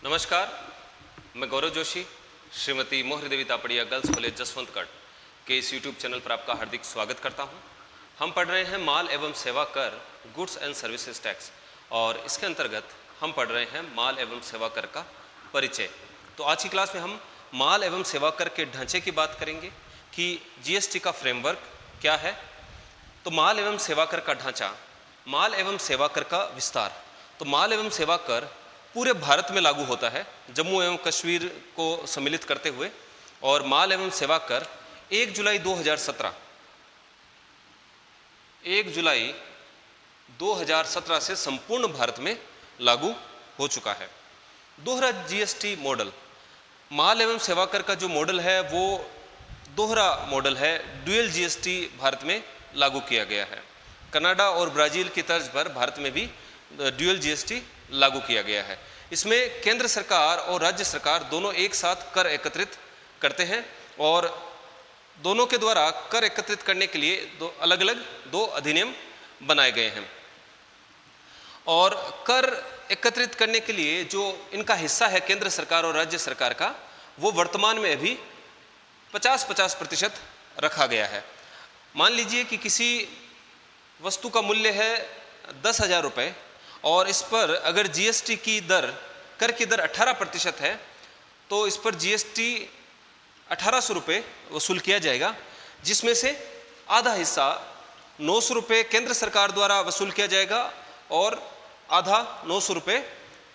नमस्कार, मैं गौरव जोशी, श्रीमती मोहरी देवी तापड़िया गर्ल्स कॉलेज जसवंतगढ़ के इस YouTube चैनल पर आपका हार्दिक स्वागत करता हूं। हम पढ़ रहे हैं माल एवं सेवा कर गुड्स एंड सर्विसेज टैक्स और इसके अंतर्गत हम पढ़ रहे हैं माल एवं सेवा कर का परिचय। तो आज की क्लास में हम माल एवं सेवा कर के ढांचे की बात करेंगे कि जीएसटी का फ्रेमवर्क क्या है। तो माल एवं सेवा कर का ढांचा, माल एवं सेवा कर का विस्तार। तो माल एवं सेवा कर पूरे भारत में लागू होता है, जम्मू एवं कश्मीर को सम्मिलित करते हुए, और माल एवं सेवा कर 1 जुलाई 2017 से संपूर्ण भारत में लागू हो चुका है। दोहरा जीएसटी मॉडल, माल एवं सेवा कर का जो मॉडल है वो दोहरा मॉडल है, ड्यूअल जीएसटी भारत में लागू किया गया है। कनाडा और ब्राज़ील की तर्ज पर भारत में भी ड्यूअल जीएसटी लागू किया गया है। इसमें केंद्र सरकार और राज्य सरकार दोनों एक साथ कर एकत्रित करते हैं और दोनों के द्वारा कर एकत्रित करने के लिए अलग अलग दो अधिनियम बनाए गए हैं। और कर एकत्रित करने के लिए जो इनका हिस्सा है केंद्र सरकार और राज्य सरकार का, वो वर्तमान में अभी 50-50% रखा गया है। मान लीजिए कि किसी वस्तु का मूल्य है 10,000 रुपये और इस पर अगर जीएसटी की दर, कर की दर 18% है, तो इस पर जीएसटी 1800 रुपये वसूल किया जाएगा, जिसमें से आधा हिस्सा 900 रुपये केंद्र सरकार द्वारा वसूल किया जाएगा और आधा 900 रुपये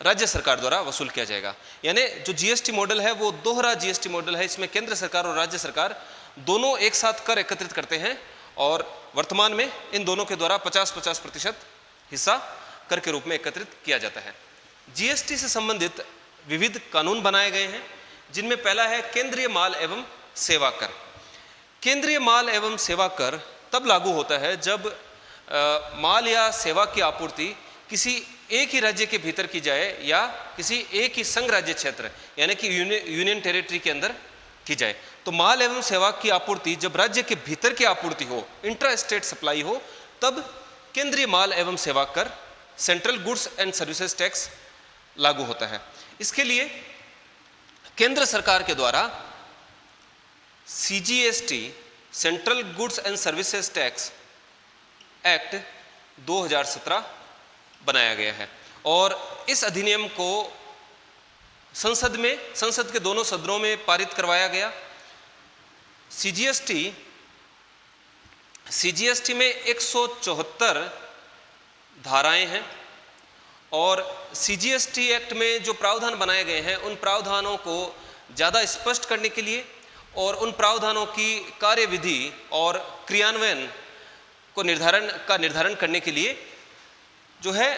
राज्य सरकार द्वारा वसूल किया जाएगा। यानी जो जीएसटी मॉडल है वो दोहरा जीएसटी मॉडल है। इसमें केंद्र सरकार और राज्य सरकार दोनों एक साथ कर एकत्रित करते हैं और वर्तमान में इन दोनों के द्वारा 50-50% हिस्सा कर के रूप में एकत्रित किया जाता है। जीएसटी से संबंधित विविध कानून बनाए गए हैं, जिनमें पहला है केंद्रीय माल एवं सेवा कर। केंद्रीय माल एवं सेवा कर तब लागू होता है जब माल या सेवा की आपूर्ति किसी एक ही राज्य के भीतर की जाए या किसी एक ही संघ राज्य क्षेत्र यानी कि यूनियन टेरिटरी के अंदर की जाए। तो माल एवं सेवा की आपूर्ति जब राज्य के भीतर की आपूर्ति हो, इंट्रा स्टेट सप्लाई हो, तब केंद्रीय माल एवं सेवा कर, central goods and services tax लागू होता है। इसके लिए केंद्र सरकार के द्वारा CGST, central goods and services tax act 2017 बनाया गया है और इस अधिनियम को संसद के दोनों सदनों में पारित करवाया गया। सीजीएसटी में 174 धाराएं हैं और सीजीएसटी एक्ट में जो प्रावधान बनाए गए हैं उन प्रावधानों को ज़्यादा स्पष्ट करने के लिए और उन प्रावधानों की कार्यविधि और क्रियान्वयन को निर्धारण करने के लिए जो है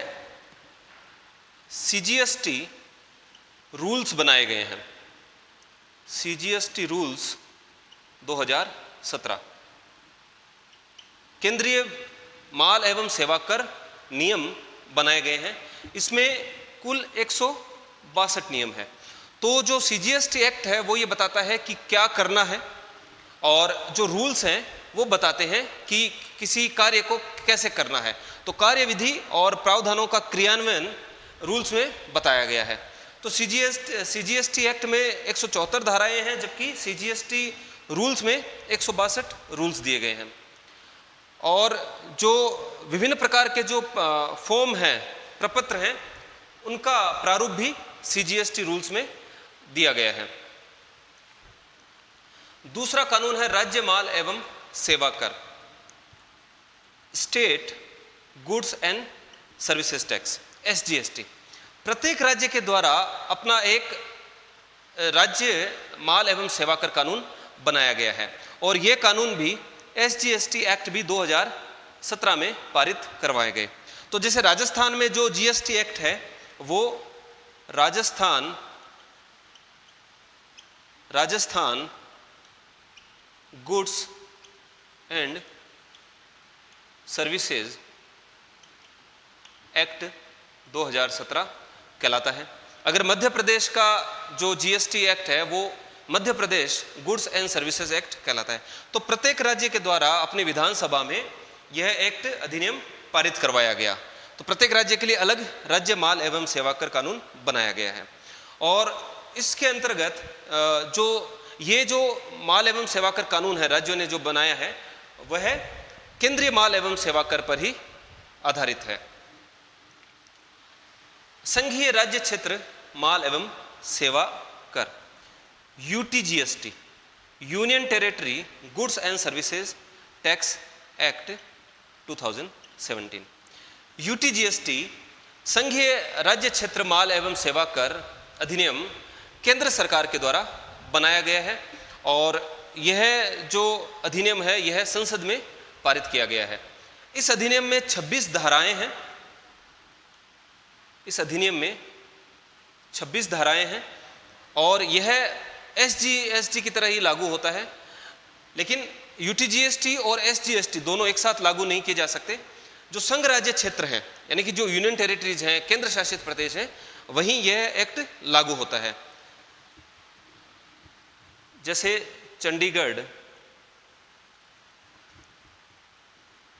सीजीएसटी रूल्स बनाए गए हैं। सीजीएसटी रूल्स 2017 केंद्रीय माल एवं सेवा कर नियम बनाए गए हैं। इसमें कुल 162 नियम है। तो जो सीजीएसटी एक्ट है वो ये बताता है कि क्या करना है और जो रूल्स हैं वो बताते हैं कि किसी कार्य को कैसे करना है। तो कार्यविधि और प्रावधानों का क्रियान्वयन रूल्स में बताया गया है। तो सीजीएसटी एक्ट में 174 धाराएं हैं, जबकि सीजीएसटी रूल्स में 162 रूल्स दिए गए हैं। और जो विभिन्न प्रकार के जो फॉर्म हैं, प्रपत्र हैं, उनका प्रारूप भी सीजीएसटी रूल्स में दिया गया है। दूसरा कानून है राज्य माल एवं सेवा कर, state goods and services tax, SGST. प्रत्येक राज्य के द्वारा अपना एक राज्य माल एवं सेवा कर कानून बनाया गया है और ये कानून भी एसजीएसटी एक्ट भी 2017 में पारित करवाए गए। तो जैसे राजस्थान में जो जीएसटी एक्ट है वो Rajasthan goods and services act 2017 कहलाता है। अगर मध्य प्रदेश का जो जीएसटी एक्ट है वो Madhya Pradesh goods and services act कहलाता है। तो प्रत्येक राज्य के द्वारा अपनी विधानसभा में यह एक्ट अधिनियम पारित करवाया गया। तो प्रत्येक राज्य के लिए अलग राज्य माल एवं सेवा कर कानून बनाया गया है। और इसके अंतर्गत जो माल एवं सेवा कर कानून है राज्यों ने जो बनाया है वह केंद्रीय माल एवं सेवा कर पर ही आधारित है। संघीय राज्य क्षेत्र माल एवं सेवा कर UTGST, union territory goods and services tax act 2017। UTGST संघीय राज्य क्षेत्र माल एवं सेवा कर अधिनियम केंद्र सरकार के द्वारा बनाया गया है और यह जो अधिनियम है यह संसद में पारित किया गया है। इस अधिनियम में 26 धाराएं हैं। इस अधिनियम में 26 धाराएं हैं और यह एसजीएसटी की तरह ही लागू होता है, लेकिन यूटीजीएसटी और एसजीएसटी दोनों एक साथ लागू नहीं किए जा सकते। जो संघ राज्य क्षेत्र हैं यानी कि जो यूनियन टेरिटरीज हैं, केंद्र शासित प्रदेश हैं, वहीं यह एक्ट लागू होता है। जैसे चंडीगढ़,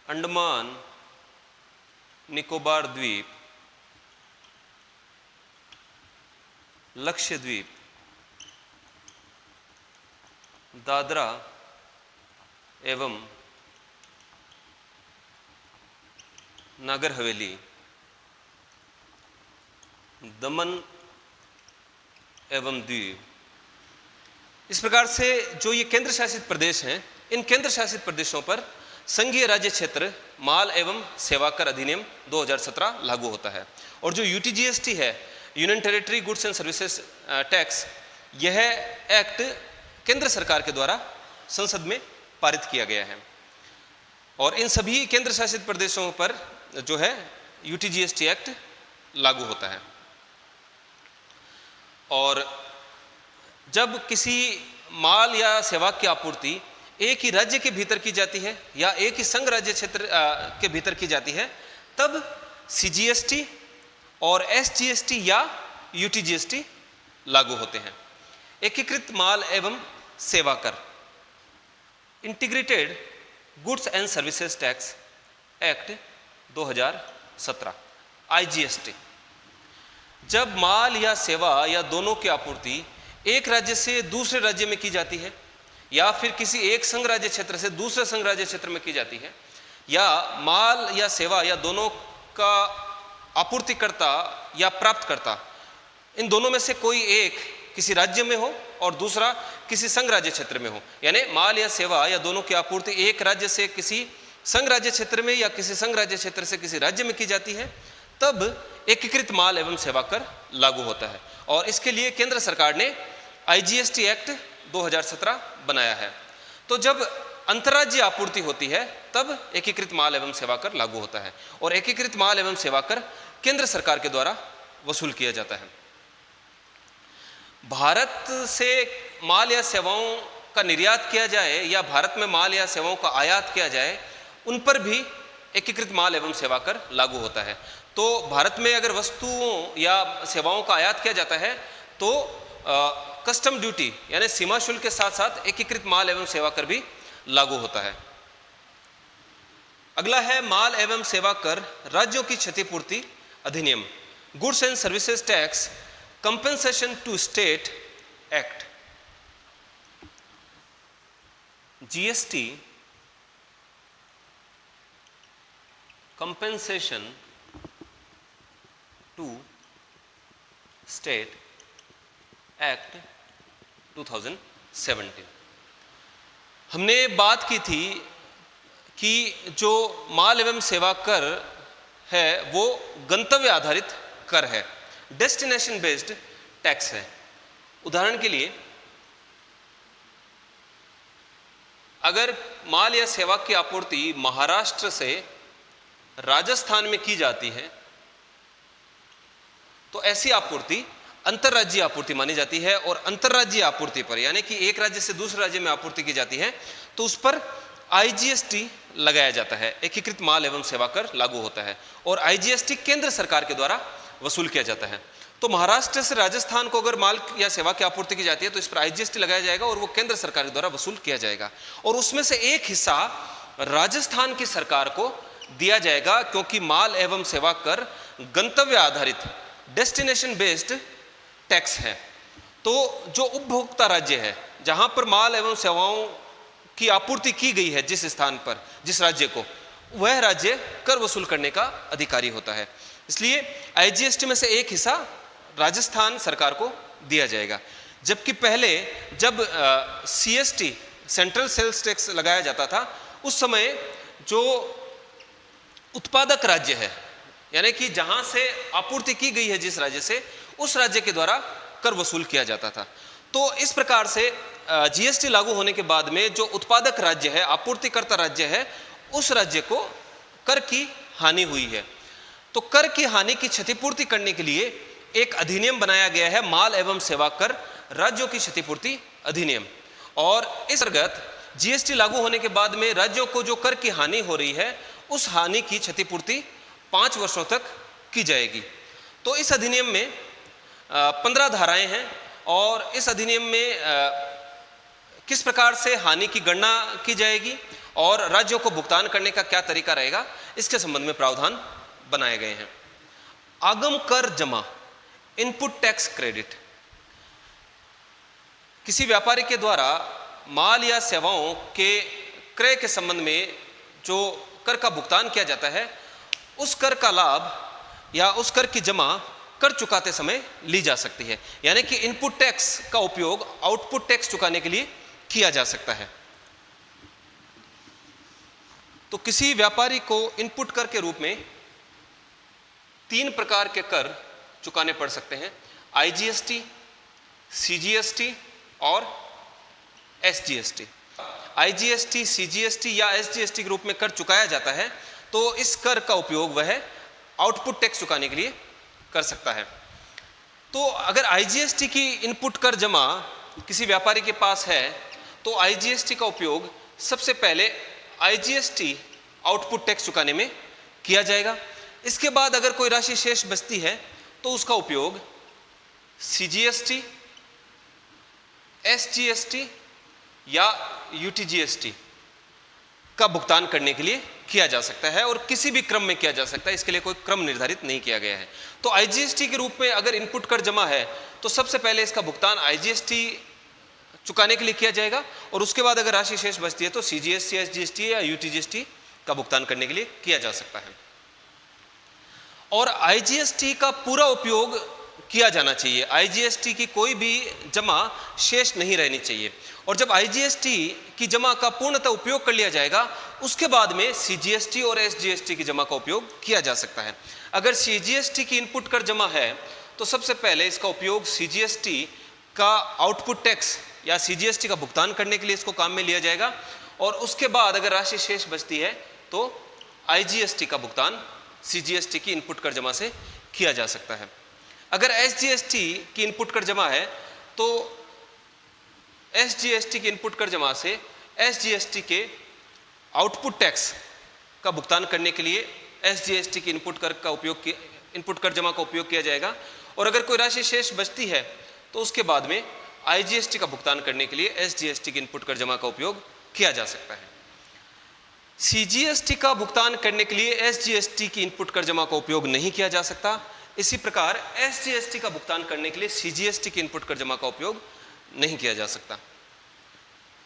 अंडमान निकोबार द्वीप, लक्षद्वीप, दादरा एवं नागर हवेली, दमन एवं दीव, इस प्रकार से जो ये केंद्र शासित प्रदेश हैं, इन केंद्र शासित प्रदेशों पर संघीय राज्य क्षेत्र माल एवं सेवा कर अधिनियम 2017 लागू होता है। और जो यूटीजीएसटी है, union territory goods and services tax, यह एक्ट केंद्र सरकार के द्वारा संसद में पारित किया गया है और इन सभी केंद्र शासित प्रदेशों पर जो है यूटीजीएसटी एक्ट लागू होता है। और जब किसी माल या सेवा की आपूर्ति एक ही राज्य के भीतर की जाती है या एक ही संघ राज्य क्षेत्र के भीतर की जाती है, तब सीजीएसटी और एसजीएसटी या यूटीजीएसटी लागू होते हैं। एकीकृत माल एवं सेवा कर integrated goods and services tax act 2017 IGST, जब माल या सेवा या दोनों की आपूर्ति एक राज्य से दूसरे राज्य में की जाती है या फिर किसी एक संघ राज्य क्षेत्र से दूसरे संघ राज्य क्षेत्र में की जाती है, या माल या सेवा या दोनों का आपूर्तिकर्ता या प्राप्तकर्ता इन दोनों में से कोई एक किसी राज्य में हो और दूसरा किसी संघ राज्य क्षेत्र में हो, यानी माल या सेवा या दोनों की आपूर्ति एक राज्य से किसी संघ राज्य क्षेत्र में या किसी संघ राज्य क्षेत्र से किसी राज्य में की जाती है, तब एकीकृत माल एवं सेवा कर लागू होता है। और इसके लिए केंद्र सरकार ने आईजीएसटी एक्ट 2017 बनाया है। तो जब अंतर्राज्यीय आपूर्ति होती है तब एकीकृत माल एवं सेवा कर लागू होता है और एकीकृत माल एवं सेवा कर केंद्र सरकार के द्वारा वसूल किया जाता है। भारत से माल या सेवाओं का निर्यात किया जाए या भारत में माल या सेवाओं का आयात किया जाए, उन पर भी एकीकृत माल एवं सेवा कर लागू होता है। तो भारत में अगर वस्तुओं या सेवाओं का आयात किया जाता है तो कस्टम ड्यूटी यानी सीमा शुल्क के साथ साथ एकीकृत माल एवं सेवा कर भी लागू होता है। अगला है माल एवं सेवा कर राज्यों की क्षतिपूर्ति अधिनियम, goods and services tax compensation to state act. GST compensation to state act 2017। हमने बात की थी कि जो माल एवं सेवा कर है वो गंतव्य आधारित कर है, डेस्टिनेशन बेस्ड टैक्स है। उदाहरण के लिए अगर माल या सेवा की आपूर्ति महाराष्ट्र से राजस्थान में की जाती है तो ऐसी आपूर्ति अंतर्राज्यीय आपूर्ति मानी जाती है और अंतर्राज्यीय आपूर्ति पर यानी कि एक राज्य से दूसरे राज्य में आपूर्ति की जाती है तो उस पर आईजीएसटी लगाया जाता है, एकीकृत माल एवं सेवा कर लागू होता है और आईजीएसटी केंद्र सरकार के द्वारा वसूल किया जाता है। तो महाराष्ट्र से राजस्थान को अगर माल या सेवा की आपूर्ति की जाती है तो इस पर आईजीएसटी लगाया जाएगा और वो केंद्र सरकार के द्वारा वसूल किया जाएगा और उसमें से एक हिस्सा राजस्थान की सरकार को दिया जाएगा, क्योंकि माल एवं सेवा कर गंतव्य आधारित डेस्टिनेशन बेस्ड टैक्स है। तो जो उपभोक्ता राज्य है, जहां पर माल एवं सेवाओं की आपूर्ति की गई है, जिस स्थान पर, जिस राज्य को, वह राज्य कर वसूल करने का अधिकारी होता है। इसलिए आईजीएसटी में से एक हिस्सा राजस्थान सरकार को दिया जाएगा। जबकि पहले जब सीएसटी, सेंट्रल सेल्स टैक्स लगाया जाता था, उस समय जो उत्पादक राज्य है, यानी कि जहां से आपूर्ति की गई है जिस राज्य से, उस राज्य के द्वारा कर वसूल किया जाता था। तो इस प्रकार से जीएसटी लागू होने के बाद में जो उत्पादक राज्य है, आपूर्तिकर्ता राज्य है, उस राज्य को कर की हानि हुई है। तो कर की हानि की क्षतिपूर्ति करने के लिए एक अधिनियम बनाया गया है, माल एवं सेवा कर राज्यों की क्षतिपूर्ति अधिनियम। और इस अंतर्गत जीएसटी लागू होने के बाद में राज्यों को जो कर की हानि हो रही है, उस हानि की क्षतिपूर्ति 5 वर्षों तक की जाएगी। तो इस अधिनियम में 15 धाराएं हैं और इस अधिनियम में किस प्रकार से हानि की गणना की जाएगी और राज्यों को भुगतान करने का क्या तरीका रहेगा, इसके संबंध में प्रावधान बनाए गए हैं। आगम कर जमा, इनपुट टैक्स क्रेडिट। किसी व्यापारी के द्वारा माल या सेवाओं के क्रय के संबंध में जो कर का भुगतान किया जाता है, उस कर का लाभ या उस कर की जमा कर चुकाते समय ली जा सकती है। यानी कि इनपुट टैक्स का उपयोग आउटपुट टैक्स चुकाने के लिए किया जा सकता है। तो किसी व्यापारी को इनपुट कर के रूप में 3 प्रकार के कर चुकाने पड़ सकते हैं: आईजीएसटी, सीजीएसटी और एसजीएसटी। आईजीएसटी, सीजीएसटी या एसजीएसटी के रूप में कर चुकाया जाता है, तो इस कर का उपयोग वह आउटपुट टैक्स चुकाने के लिए कर सकता है। तो अगर आईजीएसटी की इनपुट कर जमा किसी व्यापारी के पास है, तो आईजीएसटी का उपयोग सबसे पहले आईजीएसटी आउटपुट टैक्स चुकाने में किया जाएगा। इसके बाद अगर कोई राशि शेष बचती है, तो उसका उपयोग सीजीएसटी, एसजीएसटी या यूटीजीएसटी का भुगतान करने के लिए किया जा सकता है, और किसी भी क्रम में किया जा सकता है। इसके लिए कोई क्रम निर्धारित नहीं किया गया है। तो आईजीएसटी के रूप में अगर इनपुट कर जमा है, तो सबसे पहले इसका भुगतान आईजीएसटी चुकाने के लिए किया जाएगा, और उसके बाद अगर राशि शेष बचती है तो सीजीएसटी, एसजीएसटी या यूटीजीएसटी का भुगतान करने के लिए किया जा सकता है। और आईजीएसटी का पूरा उपयोग किया जाना चाहिए। आईजीएसटी की कोई भी जमा शेष नहीं रहनी चाहिए। और जब आईजीएसटी की जमा का पूर्णतः उपयोग कर लिया जाएगा, उसके बाद में सीजीएसटी और एसजीएसटी की जमा का उपयोग किया जा सकता है। अगर सीजीएसटी की इनपुट कर जमा है, तो सबसे पहले इसका उपयोग सीजीएसटी का आउटपुट टैक्स या सीजीएसटी का भुगतान करने के लिए इसको काम में लिया जाएगा, और उसके बाद अगर राशि शेष बचती है तो आईजीएसटी का भुगतान सीजीएसटी की इनपुट कर जमा से किया जा सकता है। अगर एसजीएसटी की इनपुट कर जमा है, तो एसजीएसटी की इनपुट कर जमा से एसजीएसटी के आउटपुट टैक्स का भुगतान करने के लिए एसजीएसटी की इनपुट कर जमा का उपयोग किया जाएगा। और अगर कोई राशि शेष बचती है, तो उसके बाद में आईजीएसटी का भुगतान करने के लिए एसजीएसटी की इनपुट कर जमा का उपयोग किया जा सकता है। सीजीएसटी का भुगतान करने के लिए एसजीएसटी की इनपुट कर जमा का उपयोग नहीं किया जा सकता। इसी प्रकार एसजीएसटी का भुगतान करने के लिए सीजीएसटी की इनपुट कर जमा का उपयोग नहीं किया जा सकता।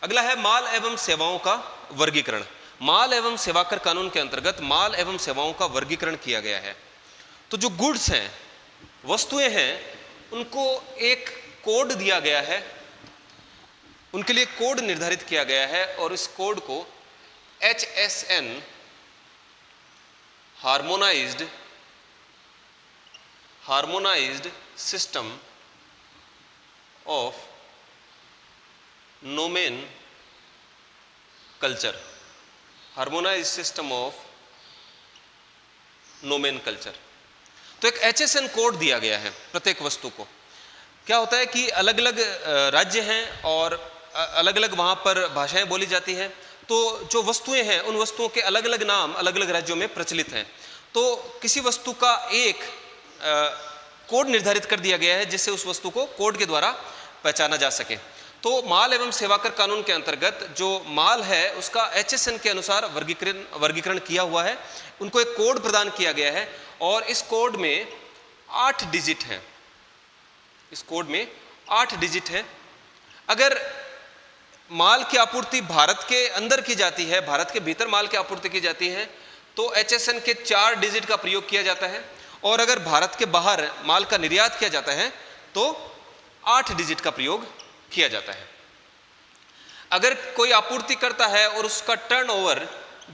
अगला है माल एवं सेवाओं का वर्गीकरण। माल एवं सेवा कर कानून के अंतर्गत माल एवं सेवाओं का वर्गीकरण किया गया है। तो जो गुड्स हैं, वस्तुएं हैं, उनको एक कोड दिया गया है, उनके लिए कोड निर्धारित किया गया है, और इस कोड को HSN harmonised system of नोमेन culture, harmonised system of नोमेन culture. तो एक HSN कोड दिया गया है प्रत्येक वस्तु को। क्या होता है कि अलग अलग राज्य हैं और अलग अलग वहाँ पर भाषाएं बोली जाती हैं, तो जो वस्तुएं हैं, उन वस्तुओं के अलग अलग नाम अलग अलग राज्यों में प्रचलित हैं। तो किसी वस्तु का एक कोड निर्धारित कर दिया गया है, जिससे उस वस्तु को कोड के द्वारा पहचाना जा सके। तो माल एवं सेवा कर कानून के अंतर्गत जो माल है, उसका HSN के अनुसार वर्गीकरण किया हुआ है। उनको एक कोड प्रदान किया गया है, और इस कोड में 8 डिजिट हैं। इस कोड में 8 डिजिट है। अगर माल की आपूर्ति भारत के अंदर की जाती है, भारत के भीतर माल की आपूर्ति की जाती है, तो HSN के 4 डिजिट का प्रयोग किया जाता है, और अगर भारत के बाहर माल का निर्यात किया जाता है तो 8 डिजिट का प्रयोग किया जाता है। अगर कोई आपूर्ति करता है और उसका टर्नओवर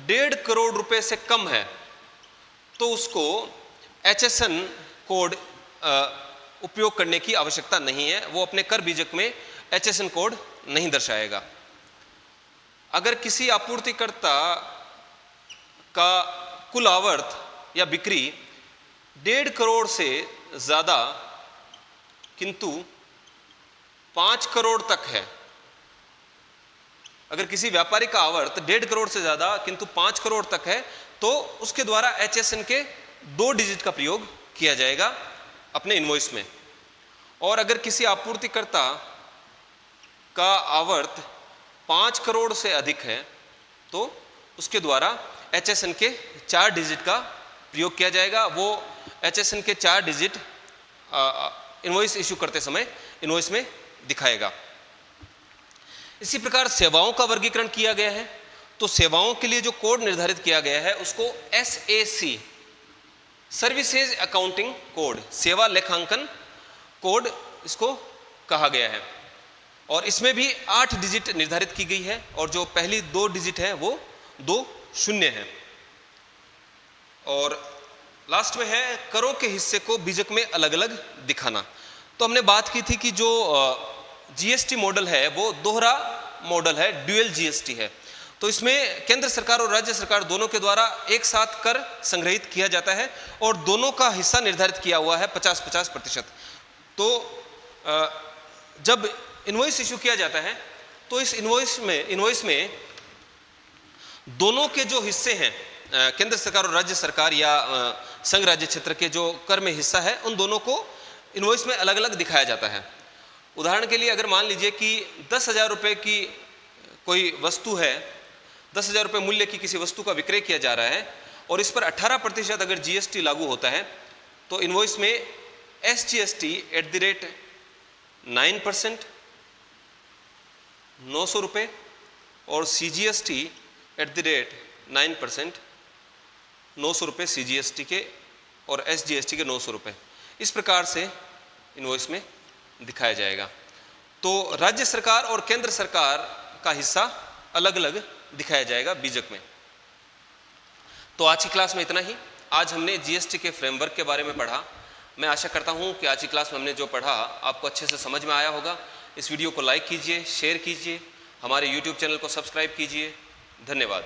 1.5 करोड़ रुपए से कम है तो उसको HSN कोड उपयोग करने की आवश्यकता नहीं है, वो अपने कर बीजक में HSN कोड नहीं दर्शाएगा। अगर किसी आपूर्तिकर्ता का कुल आवर्त या बिक्री 1.5 करोड़ से ज़्यादा किंतु 5 करोड़ तक है, अगर किसी व्यापारी का आवर्त 1.5 करोड़ से ज़्यादा किंतु 5 करोड़ तक है तो उसके द्वारा HSN के 2 डिजिट का प्रयोग किया जाएगा अपने इनवॉइस में। और अगर किसी आपूर्तिकर्ता का आवर्त 5 करोड़ से अधिक है तो उसके द्वारा HSN के 4 डिजिट का प्रयोग किया जाएगा। वो HSN के 4 डिजिट इनवॉइस इशू करते समय इनवॉइस में दिखाएगा। इसी प्रकार सेवाओं का वर्गीकरण किया गया है। तो सेवाओं के लिए जो कोड निर्धारित किया गया है उसको SAC, सर्विसेज अकाउंटिंग कोड, सेवा लेखांकन कोड इसको कहा गया है। और इसमें भी 8 डिजिट निर्धारित की गई है, और जो पहली 2 डिजिट है वो 2 शून्य है। और लास्ट में है करों के हिस्से को बीजक में अलग अलग दिखाना। तो हमने बात की थी कि जो GST मॉडल है वो दोहरा मॉडल है, ड्यूअल GST है। तो इसमें केंद्र सरकार और राज्य सरकार दोनों के द्वारा एक साथ कर संग्रहित किया जाता है और दोनों का हिस्सा निर्धारित किया हुआ है 50-50%। तो जब इनवॉइस इशू किया जाता है तो इस इनवॉइस में दोनों के जो हिस्से हैं, केंद्र सरकार और राज्य सरकार या संघ राज्य क्षेत्र के जो कर में हिस्सा है, उन दोनों को इनवॉइस में अलग अलग दिखाया जाता है। उदाहरण के लिए अगर मान लीजिए कि 10,000 रुपये की कोई वस्तु है, 10,000 रुपये मूल्य की किसी वस्तु का विक्रय किया जा रहा है और इस पर 18% अगर GST लागू होता है तो इनवॉइस में SGST @9%, 900 रुपये, और CGST @9%, 900 रुपये CGST के और SGST के 900 रुपये, इस प्रकार से इनवॉइस में दिखाया जाएगा। तो राज्य सरकार और केंद्र सरकार का हिस्सा अलग अलग दिखाया जाएगा बीजक में। तो आज की क्लास में इतना ही। आज हमने GST के फ्रेमवर्क के बारे में पढ़ा। मैं आशा करता हूं कि आज की क्लास में हमने जो पढ़ा आपको अच्छे से समझ में आया होगा। इस वीडियो को लाइक कीजिए, शेयर कीजिए, हमारे YouTube चैनल को सब्सक्राइब कीजिए। धन्यवाद।